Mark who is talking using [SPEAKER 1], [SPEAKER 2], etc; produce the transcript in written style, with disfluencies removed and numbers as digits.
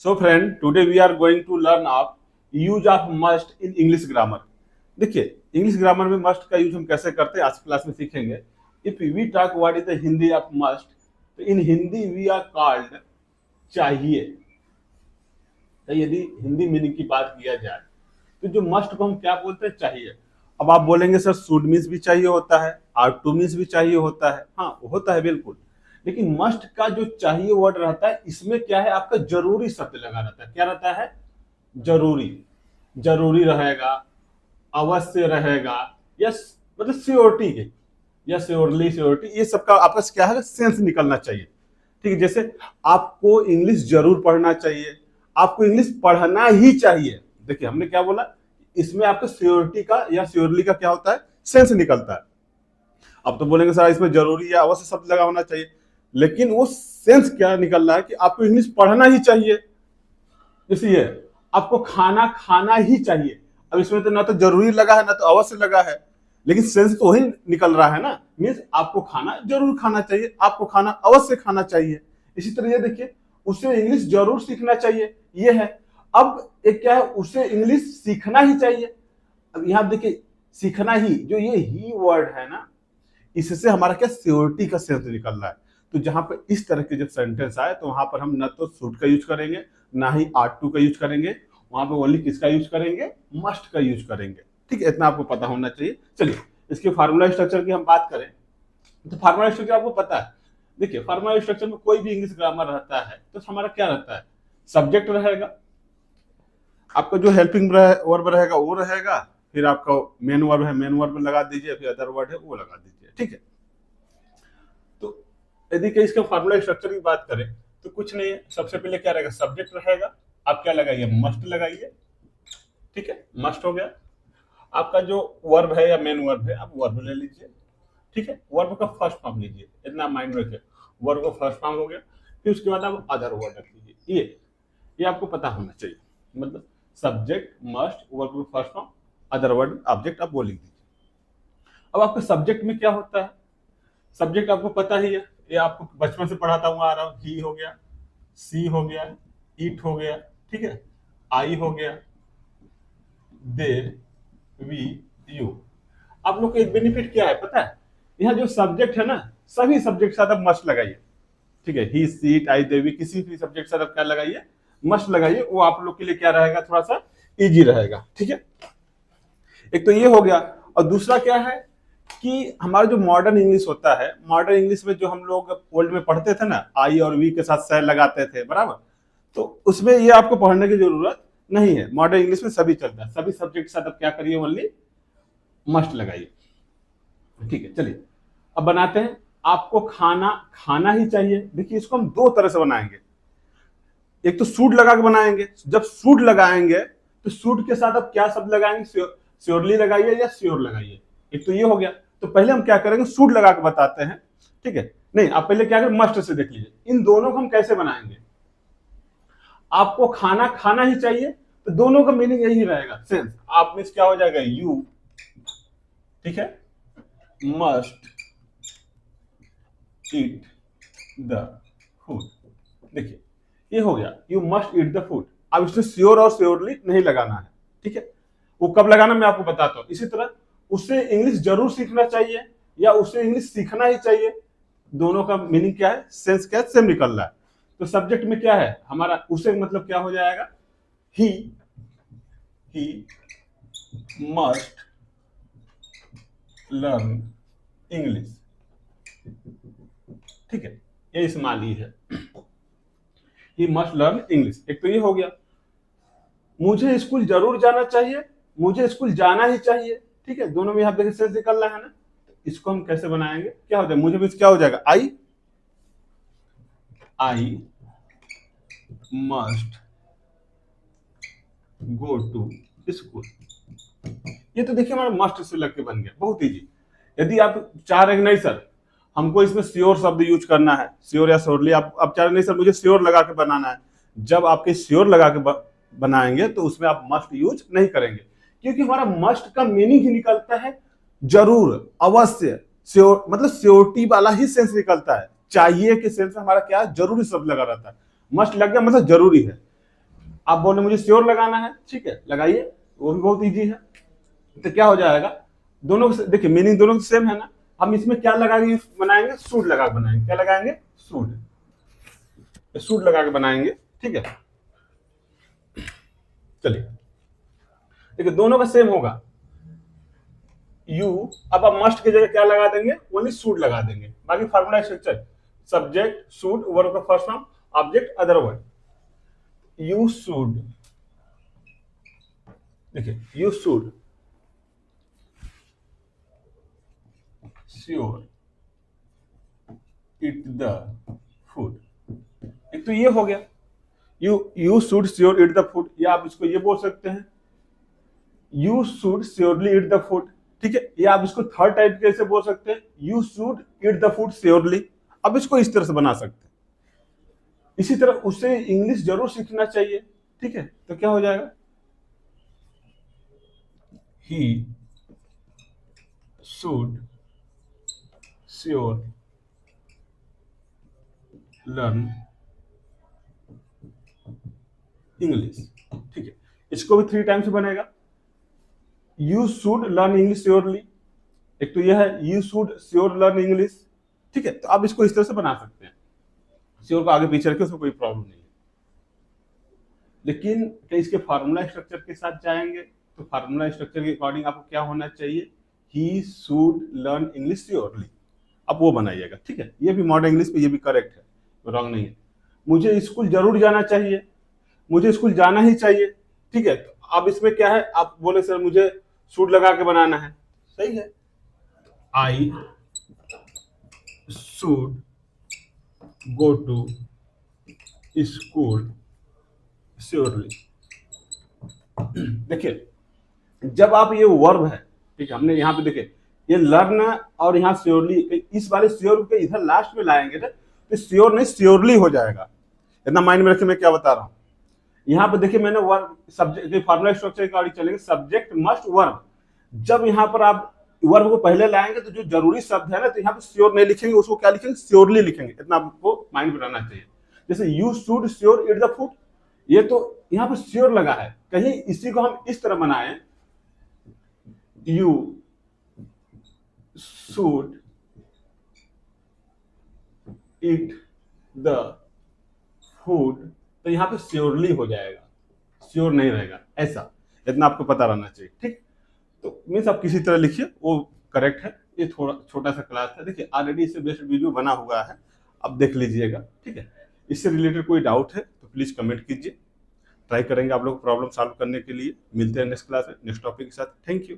[SPEAKER 1] So friend, today we are going to learn of use of must in English grammar. देखिए English grammar में must का use हम कैसे करते हैं आज क्लास में सीखेंगे. If we talk what is the Hindi of must, तो in Hindi we are called चाहिए. तो यदि हिंदी मीनिंग की बात किया जाए तो जो मस्ट को हम क्या बोलते हैं, चाहिए. अब आप बोलेंगे सर शुड मीन्स भी चाहिए होता है और टू मीन्स भी चाहिए होता है. हाँ होता है बिल्कुल, लेकिन मस्ट का जो चाहिए वर्ड रहता है इसमें क्या है, आपका जरूरी शब्द लगा रहता है. क्या रहता है? जरूरी. जरूरी रहेगा, अवश्य रहेगा, या मतलब श्योरिटी के, या श्योरली श्योरिटी, ये सबका आपस क्या है, सेंस निकलना चाहिए. ठीक है, जैसे आपको इंग्लिश जरूर पढ़ना चाहिए, आपको इंग्लिश पढ़ना ही चाहिए. देखिए हमने क्या बोला, इसमें आपको श्योरिटी का या श्योरली का क्या होता है, सेंस निकलता है. अब तो बोलेंगे सर इसमें जरूरी या अवश्य शब्द लगा होना चाहिए, लेकिन वो सेंस क्या निकल रहा है कि आपको इंग्लिश पढ़ना ही चाहिए. इसलिए आपको खाना खाना ही चाहिए. अब इसमें तो ना तो जरूरी लगा है ना तो अवश्य लगा है, लेकिन सेंस तो वही निकल रहा है ना. मीन्स आपको खाना जरूर खाना चाहिए, आपको खाना अवश्य खाना चाहिए. इसी तरह ये देखिए, उसे इंग्लिश जरूर सीखना चाहिए, ये है. अब एक क्या है, उसे इंग्लिश सीखना ही चाहिए. अब यहां देखिए सीखना ही, जो ये ही वर्ड है ना, इससे हमारा क्या श्योरिटी का सेंस निकल रहा है. तो जहां पर इस तरह के जब सेंटेंस आए तो वहां पर हम न तो शुड का यूज करेंगे, ना ही आर्ट टू का यूज करेंगे. वहां पर ओनली किसका यूज करेंगे, मस्ट का यूज करेंगे. ठीक है, इतना आपको पता होना चाहिए. चलिए इसके फार्मूला स्ट्रक्चर की हम बात करें तो फार्मूला स्ट्रक्चर आपको पता है. देखिए फार्मूला स्ट्रक्चर में कोई भी इंग्लिश ग्रामर रहता है तो हमारा क्या रहता है, सब्जेक्ट रहेगा, आपका जो हेल्पिंग वर्ब रहेगा वो रहेगा, फिर आपका मेन वर्ब है मेन वर्ब लगा दीजिए, फिर अदर वर्ड है वो लगा दीजिए. ठीक है, तो यदि कि इसके फार्मूला स्ट्रक्चर की बात करें तो कुछ नहीं है. सबसे पहले क्या रहेगा, सब्जेक्ट रहेगा, आप क्या लगाइए, मस्ट लगाइए. ठीक है, मस्ट हो गया. आपका जो वर्ब है या मेन वर्ब है आप वर्ब ले लीजिए. ठीक है, वर्ब का फर्स्ट फॉर्म लीजिए, इतना माइंड रखिए. वर्ब का फर्स्ट फॉर्म हो गया, फिर उसके बाद आप अदर वर्ड रख लीजिए. ये आपको पता होना चाहिए. मतलब सब्जेक्ट मस्ट, वर्ब का first form, other word object आप वो लिख दीजिए. अब आपके सब्जेक्ट में क्या होता है, सब्जेक्ट आपको पता ही है, ये आपको बचपन से पढ़ाता हुआ आ रहा हूं. ही हो गया, सी हो गया, इट हो गया, ठीक है, आई हो गया, दे, वी, यू. आप लोग को एक बेनिफिट क्या है पता है, यहाँ जो सब्जेक्ट है ना, सभी सब्जेक्ट साथ आप मस्ट लगाइए. ठीक है, ही, सी, इट, आई, दे, वी, किसी भी सब्जेक्ट साथ आप क्या लगाइए, मस्ट लगाइए. वो आप लोग के लिए क्या रहेगा, थोड़ा सा इजी रहेगा. ठीक है, एक तो ये हो गया. और दूसरा क्या है कि हमारा जो मॉडर्न इंग्लिश होता है, मॉडर्न इंग्लिश में जो हम लोग ओल्ड में पढ़ते थे ना, आई और वी के साथ सह लगाते थे, बराबर, तो उसमें ये आपको पढ़ने की जरूरत नहीं है. मॉडर्न इंग्लिश में सभी चलता है, सभी सब्जेक्ट के साथ आप क्या करिए, ओनली मस्ट लगाइए. ठीक है, चलिए अब बनाते हैं. आपको खाना खाना ही चाहिए. देखिए इसको हम दो तरह से बनाएंगे. एक तो सूट लगा के बनाएंगे. जब सूट लगाएंगे तो सूट के साथ आप क्या शब्द लगाएंगे, श्योरली लगाइए या श्योर लगाइए. एक तो ये हो गया. तो पहले हम क्या करेंगे, सूट लगा के बताते हैं. ठीक है, नहीं आप पहले क्या करें, मस्ट से देख लीजिए. इन दोनों को हम कैसे बनाएंगे, आपको खाना खाना ही चाहिए, तो दोनों का मीनिंग यही रहेगा, सेंस. आप में क्या हो जाएगा, यू, ठीक है, मस्ट ईट द फूड. देखिए ये हो गया, you must eat the food. अब इसमें श्योर और श्योरली नहीं लगाना है. ठीक है, वो कब लगाना मैं आपको बताता हूं. इसी तरह उसे इंग्लिश जरूर सीखना चाहिए या उसे इंग्लिश सीखना ही चाहिए, दोनों का मीनिंग क्या है, सेंस क्या है, सेम निकल रहा है. तो सब्जेक्ट में क्या है हमारा, उसे मतलब क्या हो जाएगा, ही मस्ट लर्न इंग्लिश. ठीक है, ये इस्माली है, ही मस्ट लर्न इंग्लिश. एक तो ये हो गया. मुझे स्कूल जरूर जाना चाहिए, मुझे स्कूल जाना ही चाहिए. ठीक है, दोनों में यहां देखिए सेंस निकल रहा है ना. तो इसको हम कैसे बनाएंगे, क्या हो जाएगा, मुझे भी क्या हो जाएगा, I must go to school. ये तो देखिए हमारा मस्ट से लग के बन गया, बहुत इजी. यदि आप चाह रहे हैं नहीं सर हमको इसमें श्योर शब्द यूज करना है, श्योर या श्योरली, आप चाह रहे नहीं सर मुझे श्योर लगा के बनाना है, जब आपके श्योर लगा के बनाएंगे तो उसमें आप मस्ट यूज नहीं करेंगे, क्योंकि हमारा मस्ट का मीनिंग ही निकलता है जरूर, अवश्य, श्योर, मतलब श्योरिटी वाला ही सेंस निकलता है. चाहिए के सेंस में हमारा क्या जरूरी शब्द लगा रहता है. मस्ट लग गया मतलब जरूरी है. आप बोले मुझे श्योर लगाना है, ठीक है लगाइए, वो भी बहुत इजी है। तो क्या हो जाएगा, दोनों देखिए मीनिंग दोनों सेम है ना, हम इसमें क्या लगा के बनाएंगे, सूट लगा के बनाएंगे, क्या लगाएंगे, सूट, सूट लगा के बनाएंगे, ठीक है। चलिए देखिए दोनों का सेम होगा, यू, अब आप मस्ट की जगह क्या लगा देंगे, ओनली सूट लगा देंगे, बाकी formula structure subject should verb का first form object other word, you should, देखिए you should sure eat the food, एक तो ये हो गया, you should sure eat the food, या आप इसको ये बोल सकते हैं you should surely eat the food, ठीक है, या आप इसको थर्ड टाइप कैसे बोल सकते हैं, you should it the food surely, अब इसको इस तरह से बना सकते हैं। इसी तरह उसे इंग्लिश जरूर सीखना चाहिए, ठीक है, तो क्या हो जाएगा, he should sure learn English, ठीक है, इसको भी 3 टाइम्स बनेगा, you should learn English surely, एक तो यह है you should sure learn English, ठीक है, तो आप इसको इस तरह से बना सकते हैं, श्योर को आगे पीछे रखे उसमें कोई प्रॉब्लम नहीं है। लेकिन क्या इसके फार्मूला स्ट्रक्चर के साथ जाएंगे, तो फार्मूला स्ट्रक्चर के अकॉर्डिंग आपको क्या होना चाहिए, he should learn English surely, अब वो बनाइएगा, ठीक है, ये भी मॉडर्न इंग्लिश पे ये भी करेक्ट है, रॉन्ग नहीं है। मुझे स्कूल जरूर जाना चाहिए, मुझे स्कूल जाना ही चाहिए, ठीक है, तो अब इसमें क्या है, आप बोले सर मुझे शुड लगा के बनाना है, सही है, I should go to school surely. देखिए जब आप ये वर्ब है, ठीक है, हमने यहाँ पे देखे ये लर्न और यहाँ श्योरली, इस वाले श्योर के इधर लास्ट में लाएंगे ना तो श्योर नहीं श्योरली हो जाएगा, इतना माइंड में रखिए मैं क्या बता रहा हूँ। यहाँ पे देखिए मैंने वर्ब सब्जेक्ट फार्मूला स्ट्रक्चर के चलेंगे, सब्जेक्ट मस्ट वर्ब, जब यहाँ पर आप वर्ब को पहले लाएंगे तो जो जरूरी शब्द है ना, तो यहाँ पे श्योर नहीं लिखेंगे, उसको क्या लिखेंगे, श्योरली लिखेंगे, इतना आपको माइंड में रहना चाहिए। जैसे you should sure eat the food, ये तो यहाँ पर श्योर लगा है, कहीं इसी को हम इस तरह बनाए, you should eat the food, तो यहाँ पे श्योरली हो जाएगा, श्योर नहीं रहेगा, ऐसा इतना आपको पता रहना चाहिए, ठीक। तो मीन्स आप किसी तरह लिखिए वो करेक्ट है। ये थोड़ा छोटा सा क्लास है, देखिए ऑलरेडी इससे बेस्ट वीडियो बना हुआ है, अब देख लीजिएगा, ठीक है। इससे रिलेटेड कोई डाउट है तो प्लीज कमेंट कीजिए, ट्राई करेंगे आप लोग प्रॉब्लम सॉल्व करने के लिए। मिलते हैं नेक्स्ट क्लास में नेक्स्ट टॉपिक के साथ। Thank you.